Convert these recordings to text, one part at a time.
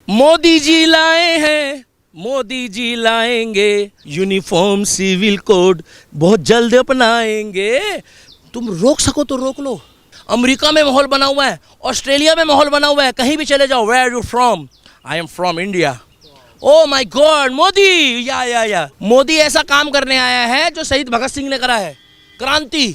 मोदी जी लाए हैं, मोदी जी लाएंगे यूनिफॉर्म सिविल कोड बहुत जल्द अपनाएंगे। तुम रोक सको तो रोक लो। अमेरिका में माहौल बना हुआ है, ऑस्ट्रेलिया में माहौल बना हुआ है, कहीं भी चले जाओ। Where are you from? I am from India. Oh my god, Modi या मोदी ऐसा काम करने आया है जो शहीद भगत सिंह ने करा है। क्रांति,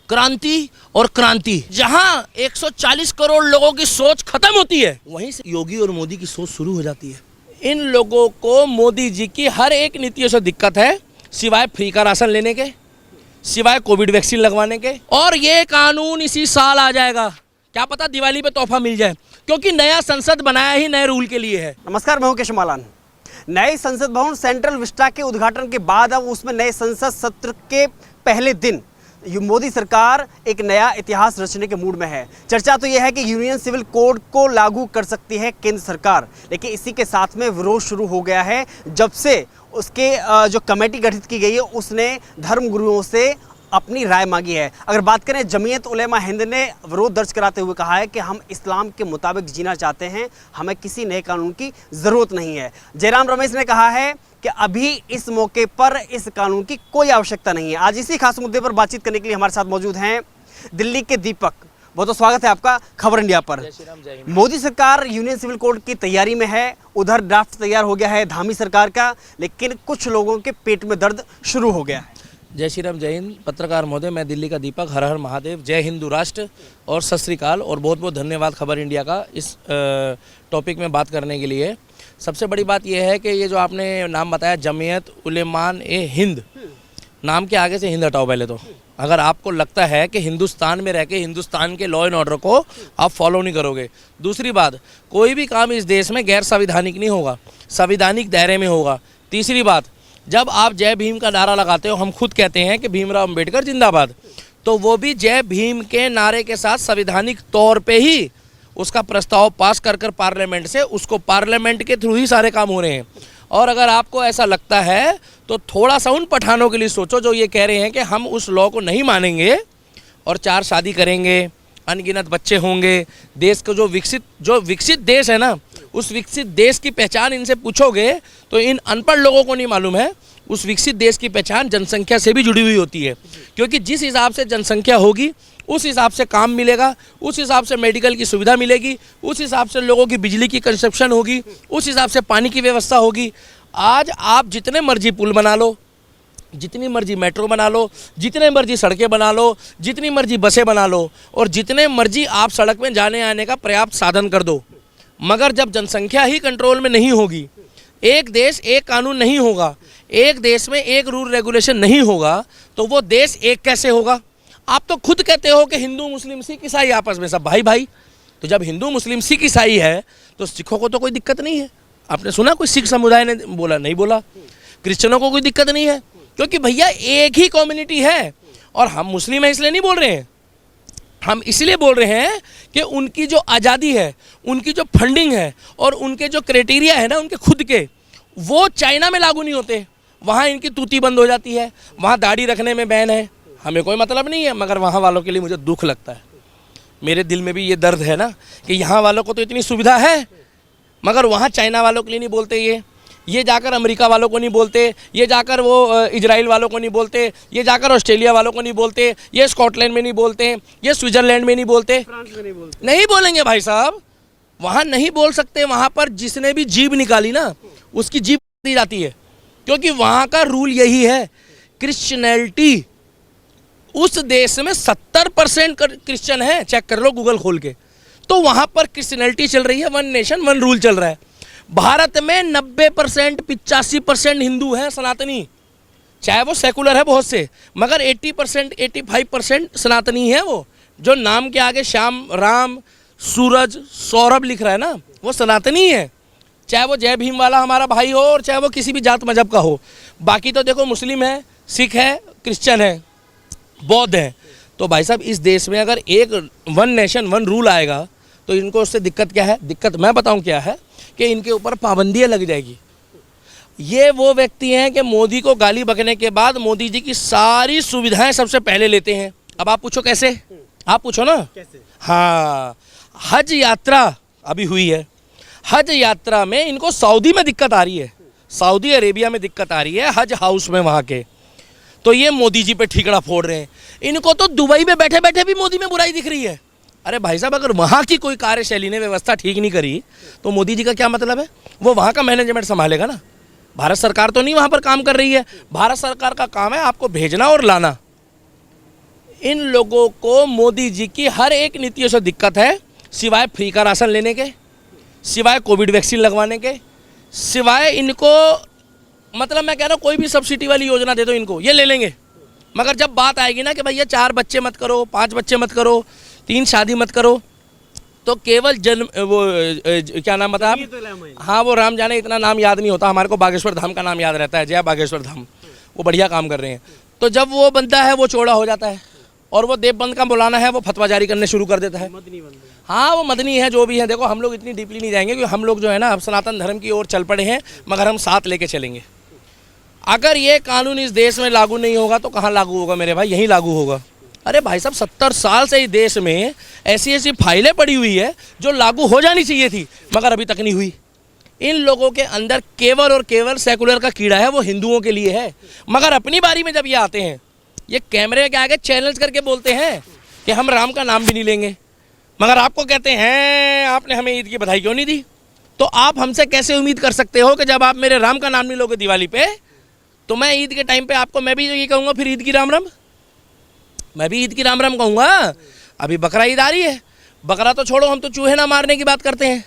क्रांति और क्रांति। जहां 140 करोड़ लोगों की सोच खत्म होती है, वहीं से योगी और मोदी की सोच शुरू हो जाती है। इन लोगों को मोदी जी की हर एक नीतियों से दिक्कत है, सिवाय फ्री का राशन लेने के, सिवाय कोविड वैक्सीन लगवाने के। और ये कानून इसी साल आ जाएगा, क्या पता दिवाली पे तोहफा मिल जाए, क्योंकि नया संसद बनाया ही नए रूल के लिए है। नमस्कार, मैं हूं केशव मालान। नए संसद भवन सेंट्रल विस्टा के उद्घाटन के बाद अब उसमें नए संसद सत्र के पहले दिन मोदी सरकार एक नया इतिहास रचने के मूड में है। चर्चा तो यह है कि यूनियन सिविल कोड को लागू कर सकती है केंद्र सरकार, लेकिन इसी के साथ में विरोध शुरू हो गया है जब से उसके जो कमेटी गठित की गई है उसने धर्मगुरुओं से अपनी राय मांगी है। अगर बात करें, जमीयत उलेमा हिंद ने विरोध दर्ज कराते हुए कहा है कि हम इस्लाम के मुताबिक जीना चाहते हैं, हमें किसी नए कानून की ज़रूरत नहीं है। जयराम रमेश ने कहा है कि अभी इस मौके पर इस कानून की कोई आवश्यकता नहीं है। आज इसी खास मुद्दे पर बातचीत करने के लिए हमारे साथ मौजूद हैं दिल्ली के दीपक। बहुत बहुत स्वागत है आपका खबर इंडिया पर। मोदी सरकार यूनियन सिविल कोड की तैयारी में है, उधर ड्राफ्ट तैयार हो गया है धामी सरकार का, लेकिन कुछ लोगों के पेट में दर्द शुरू हो गया है। जय श्री राम, जय हिंद। पत्रकार महोदय, मैं दिल्ली का दीपक। हर हर महादेव, जय हिंदू राष्ट्र और सत श्री अकाल। और बहुत बहुत धन्यवाद खबर इंडिया का इस टॉपिक में बात करने के लिए। सबसे बड़ी बात यह है कि ये जो आपने नाम बताया जमीयत उलेमान ए हिंद, नाम के आगे से हिंद हटाओ पहले तो। अगर आपको लगता है कि हिंदुस्तान में रह के हिंदुस्तान के लॉ एंड ऑर्डर को आप फॉलो नहीं करोगे। दूसरी बात, कोई भी काम इस देश में गैर संवैधानिक नहीं होगा, संवैधानिक दायरे में होगा। तीसरी बात, जब आप जय भीम का नारा लगाते हो, हम खुद कहते हैं कि भीमराव अंबेडकर जिंदाबाद, तो वो भी जय भीम के नारे के साथ संवैधानिक तौर पे ही उसका प्रस्ताव पास कर पार्लियामेंट से, उसको पार्लियामेंट के थ्रू ही सारे काम हो रहे हैं। और अगर आपको ऐसा लगता है तो थोड़ा सा उन पठानों के लिए सोचो जो ये कह रहे हैं कि हम उस लॉ को नहीं मानेंगे और 4 शादी करेंगे, अनगिनत बच्चे होंगे। देश का जो विकसित देश है ना, उस विकसित देश की पहचान इनसे पूछोगे तो इन अनपढ़ लोगों को नहीं मालूम है। उस विकसित देश की पहचान जनसंख्या से भी जुड़ी हुई होती है, क्योंकि जिस हिसाब से जनसंख्या होगी उस हिसाब से काम मिलेगा, उस हिसाब से मेडिकल की सुविधा मिलेगी, उस हिसाब से लोगों की बिजली की कंजप्शन होगी, उस हिसाब से पानी की व्यवस्था होगी। आज आप जितने मर्जी पुल बना लो, जितनी मर्जी मेट्रो बना लो, जितने मर्जी सड़कें बना लो, जितनी मर्जी बसें बना लो, और जितने मर्जी आप सड़क में जाने आने का पर्याप्त साधन कर दो, मगर जब जनसंख्या ही कंट्रोल में नहीं होगी, एक देश एक कानून नहीं होगा, एक देश में एक रूल रेगुलेशन नहीं होगा, तो वो देश एक कैसे होगा? आप तो खुद कहते हो कि हिंदू मुस्लिम सिख ईसाई आपस में सब भाई भाई। तो जब हिंदू मुस्लिम सिख ईसाई है तो सिखों को तो कोई दिक्कत नहीं है। आपने सुना कोई सिख समुदाय ने बोला? नहीं बोला। क्रिश्चियनों को कोई दिक्कत नहीं है, क्योंकि भैया एक ही कम्युनिटी है। और हम मुस्लिम हैं इसलिए नहीं बोल रहे हैं, हम इसलिए बोल रहे हैं कि उनकी जो आज़ादी है, उनकी जो फंडिंग है और उनके जो क्राइटेरिया है ना उनके खुद के, वो चाइना में लागू नहीं होते। वहाँ इनकी तूती बंद हो जाती है, वहाँ दाढ़ी रखने में बैन है। हमें कोई मतलब नहीं है, मगर वहाँ वालों के लिए मुझे दुख लगता है। मेरे दिल में भी ये दर्द है ना कि यहाँ वालों को तो इतनी सुविधा है, मगर वहाँ चाइना वालों के लिए नहीं बोलते। ये जाकर अमेरिका वालों को नहीं बोलते, ये जाकर वो इजराइल वालों को नहीं बोलते, ये जाकर ऑस्ट्रेलिया वालों को नहीं बोलते, ये स्कॉटलैंड में नहीं बोलते, ये स्विट्जरलैंड में नहीं बोलते, फ्रांस में नहीं बोलते। नहीं बोलेंगे भाई साहब, वहाँ नहीं बोल सकते। वहाँ पर जिसने भी जीभ निकाली ना उसकी जीभ दी जाती है, क्योंकि वहाँ का रूल यही है। क्रिश्चियनिटी उस देश में 70% क्रिश्चियन है, चेक कर लो गूगल खोल के। तो वहाँ पर क्रिश्चियनिटी चल रही है, 1 नेशन 1 रूल चल रहा है। भारत में 90% 85% हिंदू हैं सनातनी, चाहे वो सेकुलर है बहुत से, मगर 80% 85% सनातनी है। वो जो नाम के आगे श्याम, राम, सूरज, सौरभ लिख रहा है ना, वो सनातनी है। चाहे वो जय भीम वाला हमारा भाई हो और चाहे वो किसी भी जात मजहब का हो। बाकी तो देखो मुस्लिम है, सिख है, क्रिश्चियन है, बौद्ध है। तो भाई साहब इस देश में अगर एक 1 नेशन 1 रूल आएगा तो इनको उससे दिक्कत क्या है? दिक्कत मैं बताऊं क्या है कि इनके ऊपर पाबंदियां लग जाएगी। ये वो व्यक्ति हैं कि मोदी को गाली बकने के बाद मोदी जी की सारी सुविधाएं सबसे पहले लेते हैं। अब आप पूछो कैसे? आप पूछो ना कैसे? हाँ, हज यात्रा अभी हुई है, हज यात्रा में इनको सऊदी में दिक्कत आ रही है, सऊदी अरेबिया में दिक्कत आ रही है हज हाउस में वहाँ के, तो ये मोदी जी पे ठीकरा फोड़ रहे हैं। इनको तो दुबई में बैठे बैठे भी मोदी में बुराई दिख रही है। अरे भाई साहब, अगर वहाँ की कोई कार्यशैली ने व्यवस्था ठीक नहीं करी तो मोदी जी का क्या मतलब है? वो वहाँ का मैनेजमेंट संभालेगा ना, भारत सरकार तो नहीं वहाँ पर काम कर रही है। भारत सरकार का काम है आपको भेजना और लाना। इन लोगों को मोदी जी की हर एक नीतियों से दिक्कत है, सिवाय फ्री का राशन लेने के, सिवाय कोविड वैक्सीन लगवाने के, सिवाय इनको मतलब मैं कह रहा हूँ कोई भी सब्सिडी वाली योजना दे दो इनको, ये ले लेंगे। मगर जब बात आएगी ना कि भैया 4 बच्चे मत करो, 5 बच्चे मत करो, 3 शादी मत करो, तो केवल जन्म वो क्या नाम बता आप? हाँ, वो राम जाने, इतना नाम याद नहीं होता हमारे को, बागेश्वर धाम का नाम याद रहता है, जय बागेश्वर धाम। वो बढ़िया काम कर रहे हैं। तो जब वो बनता है वो चौड़ा हो जाता है, और वो देवबंद का बुलाना है वो फतवा जारी करने शुरू कर देता है। हाँ, वो मदनी है जो भी है। देखो, हम लोग इतनी डीपली नहीं जाएंगे क्योंकि हम लोग जो है ना अब सनातन धर्म की ओर चल पड़े हैं, मगर हम साथ लेके चलेंगे। अगर ये कानून इस देश में लागू नहीं होगा तो कहाँ लागू होगा मेरे भाई? यहीं लागू होगा। अरे भाई साहब, 70 साल से इस देश में ऐसी ऐसी फाइलें पड़ी हुई है जो लागू हो जानी चाहिए थी, मगर अभी तक नहीं हुई। इन लोगों के अंदर केवल और केवल सेकुलर का कीड़ा है, वो हिंदुओं के लिए है। मगर अपनी बारी में जब ये आते हैं, ये कैमरे के आगे चैलेंज करके बोलते हैं कि हम राम का नाम भी नहीं लेंगे, मगर आपको कहते हैं आपने हमें ईद की बधाई क्यों नहीं दी? तो आप हमसे कैसे उम्मीद कर सकते हो कि जब आप मेरे राम का नाम नहीं लोगे दिवाली पे, तो मैं ईद के टाइम पे आपको मैं भी ये कहूँगा फिर ईद की राम राम? मैं भी ईद की राम राम कहूँगा। अभी बकरा ईद आ रही है, बकरा तो छोड़ो, हम तो चूहे ना मारने की बात करते हैं।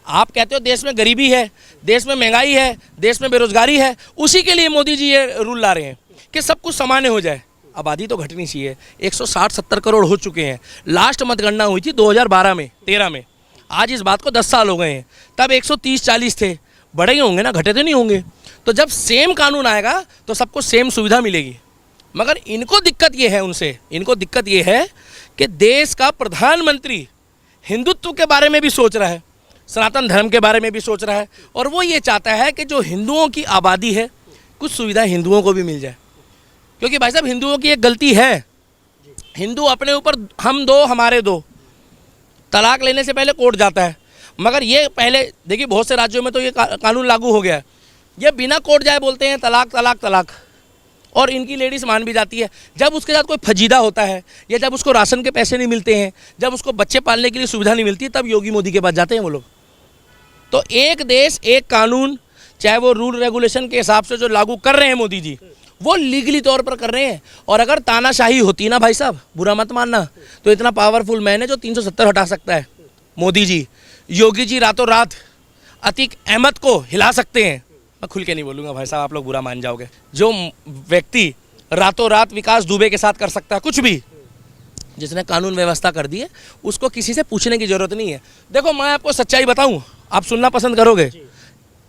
आप कहते हो देश में गरीबी है, देश में महंगाई है, देश में बेरोजगारी है, उसी के लिए मोदी जी ये रूल ला रहे हैं कि सब कुछ सामान्य हो जाए। आबादी तो घटनी चाहिए। 160-70 करोड़ हो चुके हैं। लास्ट मतगणना हुई थी 2012 में, 13 में। आज इस बात को 10 साल हो गए हैं। तब 130-40 थे, बड़े ही होंगे ना, घटे तो नहीं होंगे। तो जब सेम कानून आएगा तो सबको सेम सुविधा मिलेगी। मगर इनको दिक्कत ये है, इनको दिक्कत ये है कि देश का प्रधानमंत्री हिंदुत्व के बारे में भी सोच रहा है, सनातन धर्म के बारे में भी सोच रहा है, और वो ये चाहता है कि जो हिंदुओं की आबादी है कुछ सुविधा हिंदुओं को भी मिल जाए। क्योंकि भाई साहब, हिंदुओं की एक गलती है, हिंदू अपने ऊपर हम दो हमारे दो, तलाक लेने से पहले कोर्ट जाता है। मगर ये पहले देखिए, बहुत से राज्यों में तो ये कानून लागू हो गया है, ये बिना कोर्ट जाए बोलते हैं तलाक तलाक तलाक, और इनकी लेडीज मान भी जाती है। जब उसके साथ कोई फजीदा होता है, या जब उसको राशन के पैसे नहीं मिलते हैं, जब उसको बच्चे पालने के लिए सुविधा नहीं मिलती, तब योगी मोदी के पास जाते हैं वो लोग। तो एक देश एक कानून, चाहे वो रूल रेगुलेशन के हिसाब से जो लागू कर रहे हैं मोदी जी, वो लीगली तौर पर कर रहे हैं। और अगर तानाशाही होती ना भाई साहब, बुरा मत मानना, तो इतना पावरफुल मैन है जो 370 हटा सकता है मोदी जी। योगी जी रातों रात अतीक अहमद को हिला सकते हैं। मैं खुल के नहीं बोलूँगा भाई साहब, आप लोग बुरा मान जाओगे। जो व्यक्ति रातों रात विकास दुबे के साथ कर सकता है कुछ भी, जिसने कानून व्यवस्था कर दी है, उसको किसी से पूछने की जरूरत नहीं है। देखो, मैं आपको सच्चाई बताऊँ, आप सुनना पसंद करोगे।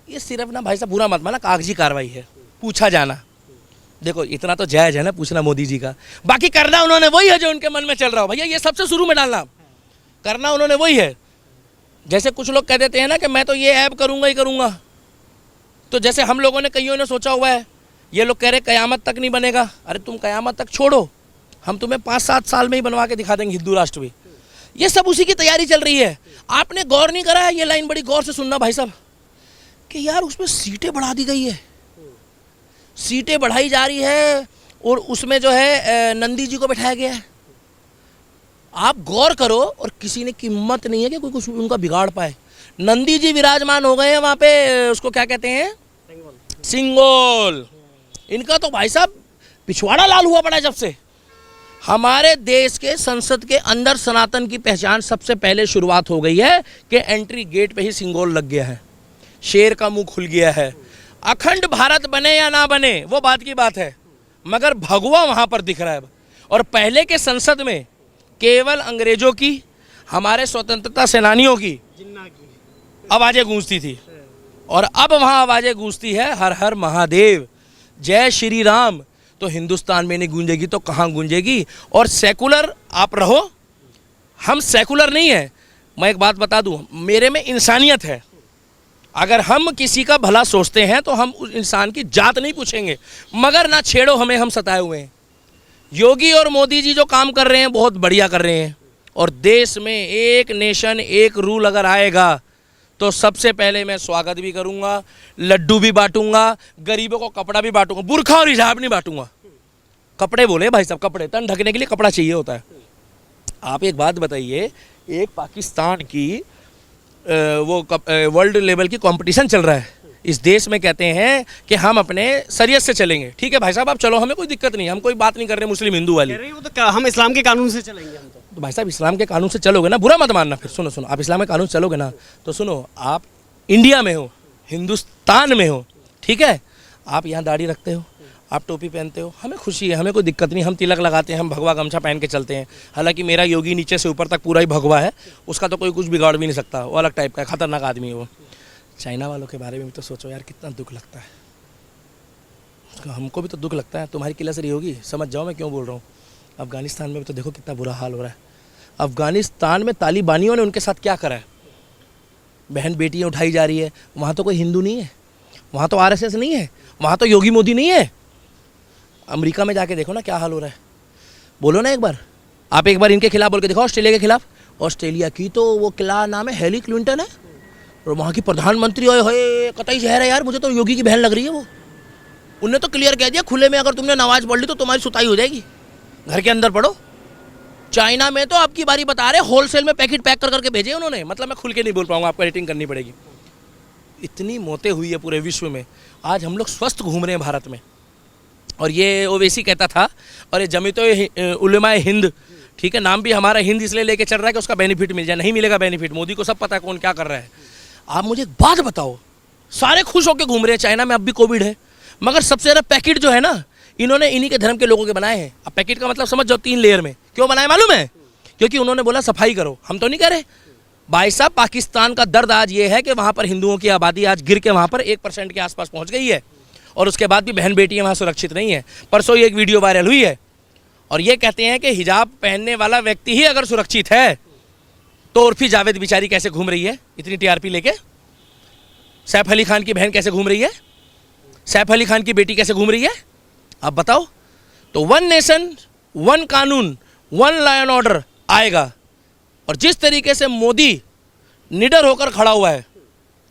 ये सिर्फ ना भाई साहब, बुरा मत माना, कागजी कार्रवाई है, पूछा जाना। देखो, इतना तो जायज़ है ना पूछना मोदी जी का। बाकी करना उन्होंने वही है जो उनके मन में चल रहा हो। भैया, ये सबसे शुरू में डालना, करना उन्होंने वही है। जैसे कुछ लोग कह देते हैं ना कि मैं तो ये ऐप करूँगा ही करूँगा, तो जैसे हम लोगों ने, कईयों ने सोचा हुआ है, ये लोग कह रहे कयामत तक नहीं बनेगा। अरे तुम कयामत तक छोड़ो, हम तुम्हें 5-7 साल में ही बनवा के दिखा देंगे हिंदू राष्ट्र भी। ये सब उसी की तैयारी चल रही है। आपने गौर नहीं करा है, ये लाइन बड़ी गौर से सुनना भाई साहब, कि यार उसमें सीटें बढ़ा दी गई है, सीटें बढ़ाई जा रही है, और उसमें जो है नंदी जी को बैठाया गया है। आप गौर करो, और किसी ने हिम्मत नहीं है कि कोई कुछ उनका बिगाड़ पाए। नंदी जी विराजमान हो गए हैं वहाँ पे, उसको क्या कहते हैं, सिंगोल। इनका तो भाई साहब पिछवाड़ा लाल हुआ पड़ा है जब से। हमारे देश के संसद के अंदर सनातन की पहचान सबसे पहले शुरुआत हो गई है कि एंट्री गेट पे ही सिंगोल लग गया है, शेर का मुंह खुल गया है। अखंड भारत बने या ना बने वो बात की बात है, मगर भगवा वहाँ पर दिख रहा है। और पहले के संसद में केवल अंग्रेजों की, हमारे स्वतंत्रता सेनानियों की आवाज़ें गूंजती थी, और अब वहाँ आवाज़ें गूंजती है हर हर महादेव, जय श्री राम। तो हिंदुस्तान में नहीं गूंजेगी तो कहाँ गूंजेगी? और सेकुलर आप रहो, हम सेकुलर नहीं है। मैं एक बात बता दूं, मेरे में इंसानियत है। अगर हम किसी का भला सोचते हैं तो हम उस इंसान की जात नहीं पूछेंगे, मगर ना छेड़ो हमें, हम सताए हुए हैं। योगी और मोदी जी जो काम कर रहे हैं बहुत बढ़िया कर रहे हैं, और देश में एक नेशन एक रूल अगर आएगा तो सबसे पहले मैं स्वागत भी करूंगा, लड्डू भी बांटूंगा, गरीबों को कपड़ा भी बांटूंगा, बुरखा और हिजाब नहीं बांटूंगा। कपड़े बोले भाई साहब, कपड़े, तन ढकने के लिए कपड़ा चाहिए होता है। आप एक बात बताइए, एक पाकिस्तान की वर्ल्ड लेवल की कंपटीशन चल रहा है, इस देश में कहते हैं कि हम अपने शरीयत से चलेंगे। ठीक है भाई साहब, आप चलो, हमें कोई दिक्कत नहीं, हम कोई बात नहीं कर रहे मुस्लिम हिंदू वाली। कह रही हो तो हम इस्लाम के कानून से चलेंगे हम तो भाई साहब इस्लाम के कानून से चलोगे ना, बुरा मत मानना। फिर सुनो सुनो, आप इस्लाम के कानून से चलोगे ना, तो सुनो, आप इंडिया में हो, हिंदुस्तान में हो, ठीक है, आप यहाँ दाढ़ी रखते हो, आप टोपी पहनते हो, हमें खुशी है, हमें कोई दिक्कत नहीं, हम तिलक लगाते हैं, हम भगवा गमछा पहन के चलते हैं। हालांकि मेरा योगी नीचे से ऊपर तक पूरा ही भगवा है, उसका तो कोई कुछ बिगाड़ भी नहीं सकता, वो अलग टाइप का है, खतरनाक आदमी है वो। चाइना वालों के बारे में भी तो सोचो यार, कितना दुख लगता है, हमको भी तो दुख लगता है। तुम्हारी किलसरी होगी, समझ जाओ मैं क्यों बोल रहा हूँ। अफगानिस्तान में भी तो देखो कितना बुरा हाल हो रहा है। अफगानिस्तान में तालिबानियों ने उनके साथ क्या करा है, बहन बेटियाँ उठाई जा रही है, वहाँ तो कोई हिंदू नहीं है, वहाँ तो आरएसएस नहीं है, वहाँ तो योगी मोदी नहीं है। अमेरिका में जाके देखो ना क्या हाल हो रहा है, बोलो ना एक बार, आप एक बार इनके खिलाफ बोल के देखो, ऑस्ट्रेलिया के खिलाफ। ऑस्ट्रेलिया की तो वो क्या नाम है, हेली क्लिंटन है, और वहाँ की प्रधानमंत्री होए कतई शहर है यार, मुझे तो योगी की बहन लग रही है वो। उनने तो क्लियर कह दिया खुले में, अगर तुमने नमाज पढ़ ली तो तुम्हारी सुताई हो जाएगी, घर के अंदर पढ़ो। चाइना में तो आपकी बारी बता रहे, होलसेल में पैकेट पैक कर करके भेजे उन्होंने, मतलब मैं खुल के नहीं बोल पाऊंगा, आपको एडिटिंग करनी पड़ेगी। इतनी मौतें हुई है पूरे विश्व में, आज हम लोग स्वस्थ घूम रहे हैं भारत में। और ये ओवैसी कहता था, और ये जमीयत उलमाए हिंद, ठीक है, नाम भी हमारा हिंद इसलिए लेके चल रहा है कि उसका बेनिफिट मिल जाए, नहीं मिलेगा बेनिफिट, मोदी को सब पता है कौन क्या कर रहा है। आप मुझे एक बात बताओ, सारे खुश होकर घूम रहे हैं, चाइना में अब भी कोविड है, मगर सबसे ज़्यादा पैकेट जो है ना, इन्होंने इन्हीं के धर्म के लोगों के बनाए हैं। अब पैकेट का मतलब समझ जाओ, 3 लेयर में। क्यों बनाए मालूम है? क्योंकि उन्होंने बोला सफाई करो, हम तो नहीं कह रहे भाई साहब। पाकिस्तान का दर्द आज ये है कि वहाँ पर हिंदुओं की आबादी आज गिर के वहाँ पर 1% के आसपास पहुँच गई है, और उसके बाद भी बहन बेटियाँ वहाँ सुरक्षित नहीं है। परसों ही एक वीडियो वायरल हुई है, और ये कहते हैं कि हिजाब पहनने वाला व्यक्ति ही अगर सुरक्षित है, तो उर्फी जावेद बेचारी कैसे घूम रही है इतनी टीआरपी लेके? सैफ अली खान की बहन कैसे घूम रही है? सैफ अली खान की बेटी कैसे घूम रही है? आप बताओ। तो 1 नेशन 1 कानून 1 लॉ एंड ऑर्डर आएगा। और जिस तरीके से मोदी निडर होकर खड़ा हुआ है,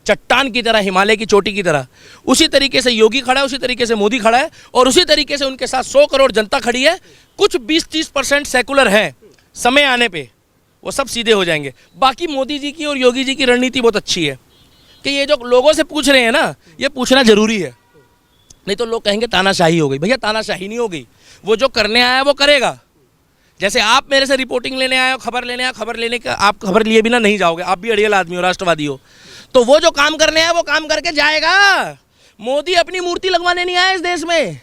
चट्टान की तरह, हिमालय की चोटी की तरह, उसी तरीके से योगी खड़ा है, उसी तरीके से मोदी खड़ा है, और उसी तरीके से उनके साथ 100 करोड़ जनता खड़ी है। कुछ 20-30% सेकुलर हैं, समय आने पे वो सब सीधे हो जाएंगे। बाकी मोदी जी की और योगी जी की रणनीति बहुत अच्छी है कि ये जो लोगों से पूछ रहे हैं ना, ये पूछना जरूरी है, नहीं तो लोग कहेंगे तानाशाही हो गई। भैया तानाशाही नहीं हो गई, वो जो करने आया वो करेगा। जैसे आप मेरे से रिपोर्टिंग लेने आए हो, खबर लेने आए, खबर लेने का आप खबर लिए बिना नहीं जाओगे, आप भी अड़ियल आदमी हो, राष्ट्रवादी हो, तो वो जो काम करने आया वो काम करके जाएगा। मोदी अपनी मूर्ति लगवाने नहीं आया इस देश में,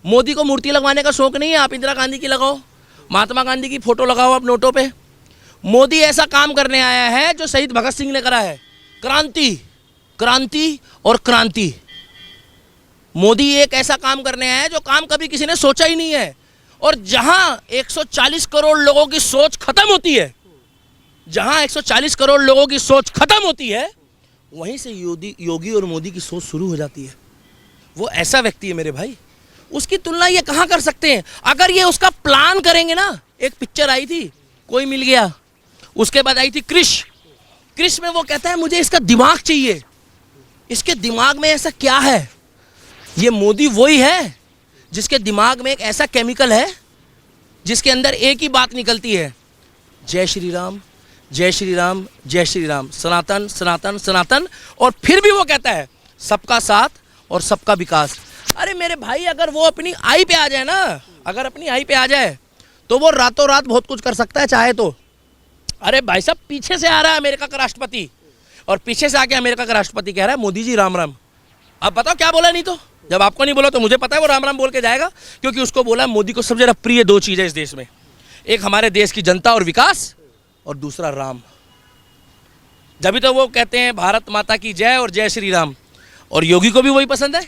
मोदी को मूर्ति लगवाने का शौक नहीं है। आप इंदिरा गांधी की लगाओ, महात्मा गांधी की फोटो लगाओ आप नोटों पे। मोदी ऐसा काम करने आया है जो शहीद भगत सिंह ने करा है, क्रांति, क्रांति और क्रांति। मोदी एक ऐसा काम करने आया है जो काम कभी किसी ने सोचा ही नहीं है। और जहां 140 करोड़ लोगों की सोच खत्म होती है, जहां 140 करोड़ लोगों की सोच खत्म होती है, वहीं से योगी और मोदी की सोच शुरू हो जाती है। वो ऐसा व्यक्ति है मेरे भाई, उसकी तुलना ये कहाँ कर सकते हैं? अगर ये उसका प्लान करेंगे ना, एक पिक्चर आई थी कोई मिल गया, उसके बाद आई थी क्रिश। क्रिश में वो कहता है मुझे इसका दिमाग चाहिए, इसके दिमाग में ऐसा क्या है? ये मोदी वही है जिसके दिमाग में एक ऐसा केमिकल है जिसके अंदर एक ही बात निकलती है, जय श्री राम, जय श्री राम, जय श्री राम, सनातन सनातन सनातन। और फिर भी वो कहता है सबका साथ और सबका विकास। अरे मेरे भाई, अगर वो अपनी आई पे आ जाए ना, अगर अपनी आई पे आ जाए तो वो रातों रात बहुत कुछ कर सकता है चाहे तो। अरे भाई साहब, पीछे से आ रहा है अमेरिका का राष्ट्रपति, और पीछे से आके अमेरिका का राष्ट्रपति कह रहा है मोदी जी राम राम। अब बताओ क्या बोला? नहीं तो जब आपको नहीं बोला तो मुझे पता है वो राम राम बोल के जाएगा, क्योंकि उसको बोला मोदी को सबसे ज़्यादा प्रिय 2 चीज़ें इस देश में, एक हमारे देश की जनता और विकास, और दूसरा राम। जब भी तो वो कहते हैं भारत माता की जय और जय श्री राम, और योगी को भी वही पसंद है।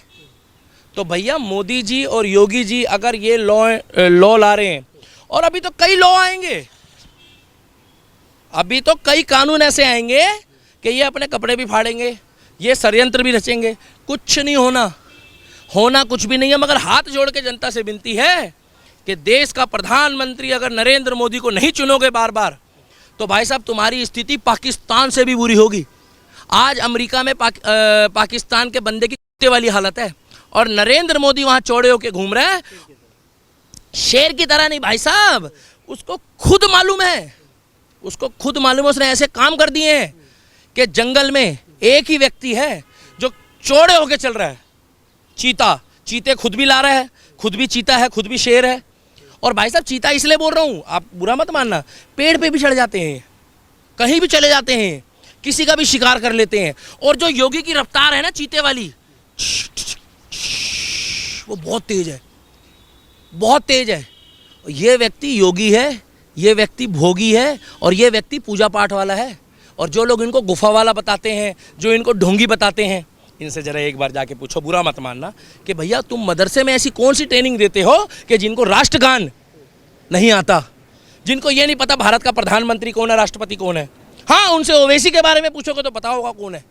तो भैया मोदी जी और योगी जी अगर ये लॉ ला रहे हैं, और अभी तो कई लॉ आएंगे, अभी तो कई कानून ऐसे आएंगे कि ये अपने कपड़े भी फाड़ेंगे, ये षड्यंत्र भी रचेंगे। कुछ नहीं होना कुछ भी नहीं है। मगर हाथ जोड़ के जनता से विनती है कि देश का प्रधानमंत्री अगर नरेंद्र मोदी को नहीं चुनोगे बार बार, तो भाई साहब तुम्हारी स्थिति पाकिस्तान से भी बुरी होगी। आज अमेरिका में पाकिस्तान के बंदे की कुत्ते वाली हालत है, और नरेंद्र मोदी वहां चौड़े होके घूम रहा है, शेर की तरह नहीं भाई साहब, उसको खुद मालूम है, उसको खुद मालूम है, उसने ऐसे काम कर दिए हैं कि जंगल में एक ही व्यक्ति है जो चौड़े होके चल रहा है, चीते खुद भी ला रहा है, खुद भी चीता है, खुद भी शेर है। और भाई साहब चीता इसलिए बोल रहा हूँ, आप बुरा मत मानना, पेड़ पे भी चढ़ जाते हैं, कहीं भी चले जाते हैं, किसी का भी शिकार कर लेते हैं। और जो योगी की रफ्तार है ना चीते वाली, वो बहुत तेज है, बहुत तेज है। ये व्यक्ति योगी है, ये व्यक्ति भोगी है, और ये व्यक्ति पूजा पाठ वाला है। और जो लोग इनको गुफा वाला बताते हैं, जो इनको ढोंगी बताते हैं, इनसे जरा एक बार जाके पूछो, बुरा मत मानना, कि भैया तुम मदरसे में ऐसी कौन सी ट्रेनिंग देते हो कि जिनको राष्ट्रगान नहीं आता, जिनको ये नहीं पता भारत का प्रधानमंत्री कौन है, राष्ट्रपति कौन है। हाँ, उनसे ओवैसी के बारे में पूछोगे तो पता होगा कौन है,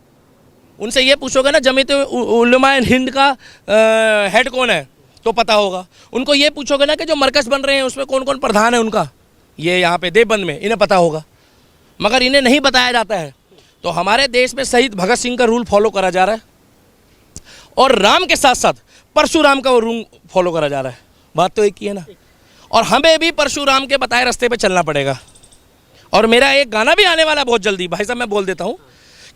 उनसे ये पूछोगे ना जमीयत उलमा हिंद का हेड कौन है तो पता होगा, उनको ये पूछोगे ना कि जो मरकज़ बन रहे हैं उसमें कौन कौन प्रधान है उनका, ये यहाँ पे देवबंद में, इन्हें पता होगा। मगर इन्हें नहीं बताया जाता है। तो हमारे देश में शहीद भगत सिंह का रूल फॉलो करा जा रहा है, और राम के साथ साथ परशुराम का वो रूल फॉलो करा जा रहा है। बात तो एक ही है ना। और हमें भी परशुराम के बताए रास्ते पे चलना पड़ेगा। और मेरा एक गाना भी आने वाला है बहुत जल्दी, भाई साहब मैं बोल देता हूँ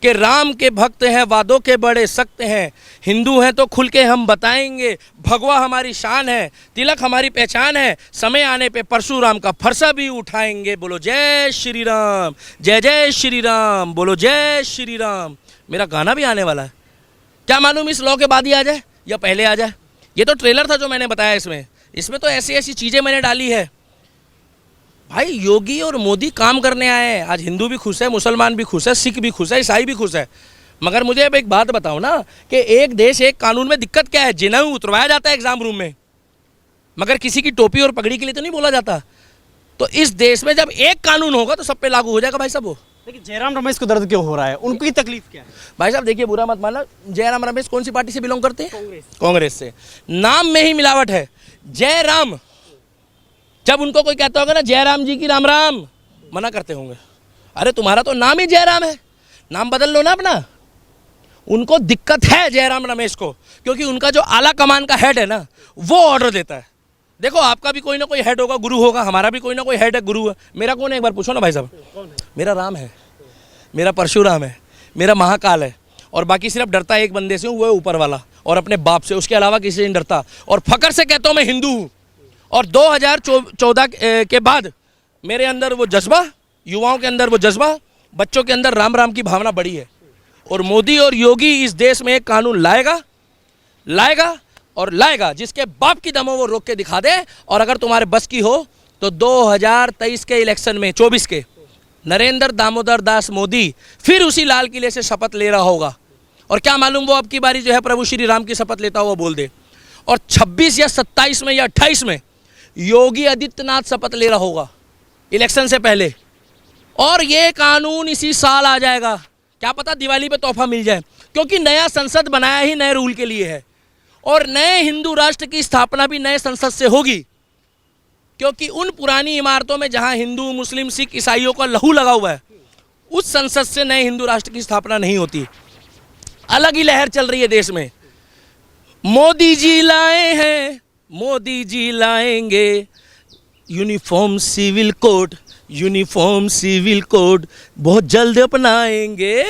कि राम के भक्त हैं, वादों के बड़े सख्त हैं, हिंदू हैं तो खुल के हम बताएंगे, भगवा हमारी शान है, तिलक हमारी पहचान है, समय आने पे परशुराम का फरसा भी उठाएंगे। बोलो जय श्री राम, जय जय श्री राम, बोलो जय श्री राम। मेरा गाना भी आने वाला है, क्या मालूम इस लॉ के बाद ही आ जाए या पहले आ जाए। ये तो ट्रेलर था जो मैंने बताया, इसमें तो ऐसी ऐसी चीज़ें मैंने डाली है। भाई योगी और मोदी काम करने आए हैं। आज हिंदू भी खुश है, मुसलमान भी खुश है, सिख भी खुश है, ईसाई भी खुश है। मगर मुझे अब एक बात बताओ ना कि एक देश एक कानून में दिक्कत क्या है। जिन्हें उतरवाया जाता है एग्जाम रूम में, मगर किसी की टोपी और पगड़ी के लिए तो नहीं बोला जाता। तो इस देश में जब एक कानून होगा तो सब पे लागू हो जाएगा भाई साहब। वो लेकिन जयराम रमेश को दर्द क्यों हो रहा है, उनकी तकलीफ क्या है? भाई साहब देखिए, बुरा मत मानना, जयराम रमेश कौन सी पार्टी से बिलोंग करते हैं? कांग्रेस से। नाम में ही मिलावट है। जयराम, जब उनको कोई कहता होगा ना जयराम जी की राम राम, मना करते होंगे, अरे तुम्हारा तो नाम ही जयराम है, नाम बदल लो ना अपना। उनको दिक्कत है जयराम रमेश को, क्योंकि उनका जो आला कमान का हेड है ना, वो ऑर्डर देता है। देखो आपका भी कोई ना कोई हेड होगा, गुरु होगा, हमारा भी कोई ना कोई हेड है, गुरु है। मेरा कौन है एक बार पूछो ना भाई साहब। मेरा राम है, मेरा परशुराम है, मेरा महाकाल है, और बाकी सिर्फ डरता एक बंदे से हूँ, वो है ऊपर वाला, और अपने बाप से, उसके अलावा किसी से नहीं डरता। और फकर से कहता हूँ मैं हिंदू हूँ। और 2014 के बाद मेरे अंदर वो जज्बा, युवाओं के अंदर वो जज्बा, बच्चों के अंदर राम राम की भावना बढ़ी है। और मोदी और योगी इस देश में एक कानून लाएगा और लाएगा जिसके बाप की दमों वो रोक के दिखा दे। और अगर तुम्हारे बस की हो तो 2023 के इलेक्शन में, 24 के, नरेंद्र दामोदर दास मोदी फिर उसी लाल किले से शपथ ले रहा होगा। और क्या मालूम वो अब की बारी जो है प्रभु श्री राम की शपथ लेता हुआ बोल दे। और 26 या 27 में या 28 में योगी आदित्यनाथ शपथ ले रहा होगा इलेक्शन से पहले। और ये कानून इसी साल आ जाएगा, क्या पता दिवाली पे तोहफा मिल जाए, क्योंकि नया संसद बनाया ही नए रूल के लिए है। और नए हिंदू राष्ट्र की स्थापना भी नए संसद से होगी, क्योंकि उन पुरानी इमारतों में जहां हिंदू, मुस्लिम, सिख, ईसाइयों का लहू लगा हुआ है, उस संसद से नए हिंदू राष्ट्र की स्थापना नहीं होती। अलग ही लहर चल रही है देश में। मोदी जी लाए हैं, मोदी जी लाएंगे uniform civil code, uniform civil code बहुत जल्द अपनाएंगे।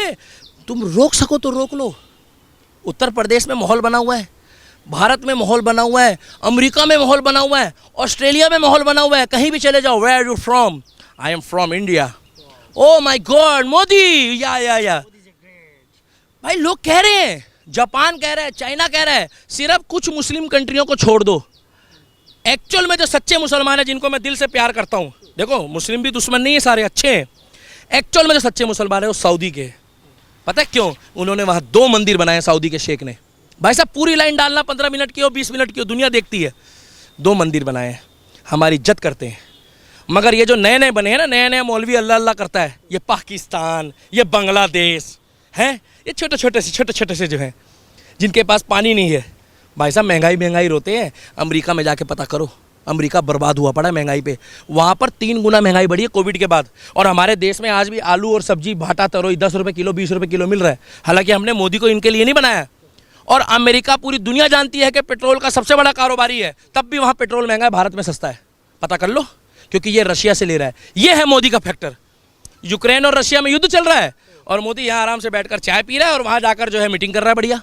तुम रोक सको तो रोक लो। उत्तर प्रदेश में माहौल बना हुआ है, भारत में माहौल बना हुआ है, अमेरिका में माहौल बना हुआ है, ऑस्ट्रेलिया में माहौल बना हुआ है। कहीं भी चले जाओ, where are you from? I am from India. Oh my god, Modi, या भाई लोग कह रहे हैं, जापान कह रहा है, चाइना कह रहा है, सिर्फ कुछ मुस्लिम कंट्रियों को छोड़ दो। एक्चुअल में जो सच्चे मुसलमान हैं, जिनको मैं दिल से प्यार करता हूँ, देखो मुस्लिम भी दुश्मन नहीं है, सारे अच्छे हैं। एक्चुअल में जो सच्चे मुसलमान हैं वो सऊदी के। पता है क्यों? उन्होंने वहाँ 2 मंदिर बनाए सऊदी के शेख ने। भाई साहब पूरी लाइन डालना 15 मिनट की हो, 20 मिनट की हो, दुनिया देखती है। 2 मंदिर बनाए हैं, हमारी इज्जत करते हैं। मगर ये जो नए नए बने हैं ना, नया नया मौलवी अल्लाह अल्लाह करता है, ये पाकिस्तान, ये बांग्लादेश हैं, ये छोटे छोटे से जो हैं, जिनके पास पानी नहीं है। भाई साहब महंगाई रोते हैं। अमेरिका में जाके पता करो, अमेरिका बर्बाद हुआ पड़ा है महंगाई पे। वहाँ पर 3 गुना महंगाई बढ़ी है कोविड के बाद। और हमारे देश में आज भी आलू और सब्जी भाटा तरोई 10 रुपये किलो 20 रुपये किलो मिल रहा है। हालांकि हमने मोदी को इनके लिए नहीं बनाया। और अमेरिका पूरी दुनिया जानती है कि पेट्रोल का सबसे बड़ा कारोबारी है, तब भी वहाँ पेट्रोल महंगा है, भारत में सस्ता है। पता कर लो, क्योंकि ये रशिया से ले रहा है। ये है मोदी का फैक्टर। यूक्रेन और रशिया में युद्ध चल रहा है और मोदी यहाँ आराम से बैठकर चाय पी रहा है और वहाँ जाकर जो है मीटिंग कर रहा है बढ़िया।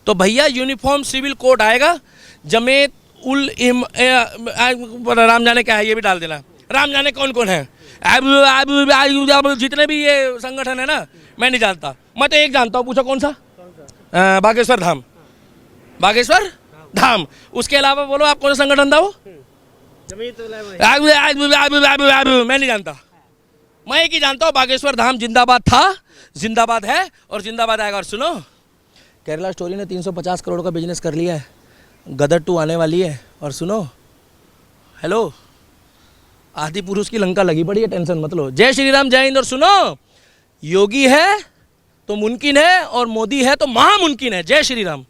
तो भैया यूनिफॉर्म सिविल कोड आएगा, जमेत उल राम जाने क्या है ये भी डाल देना, राम जाने कौन कौन है, जितने भी ये संगठन है ना, मैं नहीं जानता। मैं तो एक जानता हूँ, पूछो कौन सा? बागेश्वर धाम। बागेश्वर धाम। उसके अलावा बोलो आप कौन सा संगठन था वो? मैं नहीं जानता। मैं एक ही जानता हूँ, बागेश्वर धाम जिंदाबाद था, जिंदाबाद है और जिंदाबाद आएगा। और सुनो, केरला स्टोरी ने 350 करोड़ का बिजनेस कर लिया है, गदर 2 आने वाली है। और सुनो, हेलो, आदि पुरुष की लंका लगी पड़ी है, टेंशन मत लो। जय श्री राम, जय हिंद। और सुनो, योगी है तो मुमकिन है और मोदी है तो महामुमकिन है। जय श्री राम।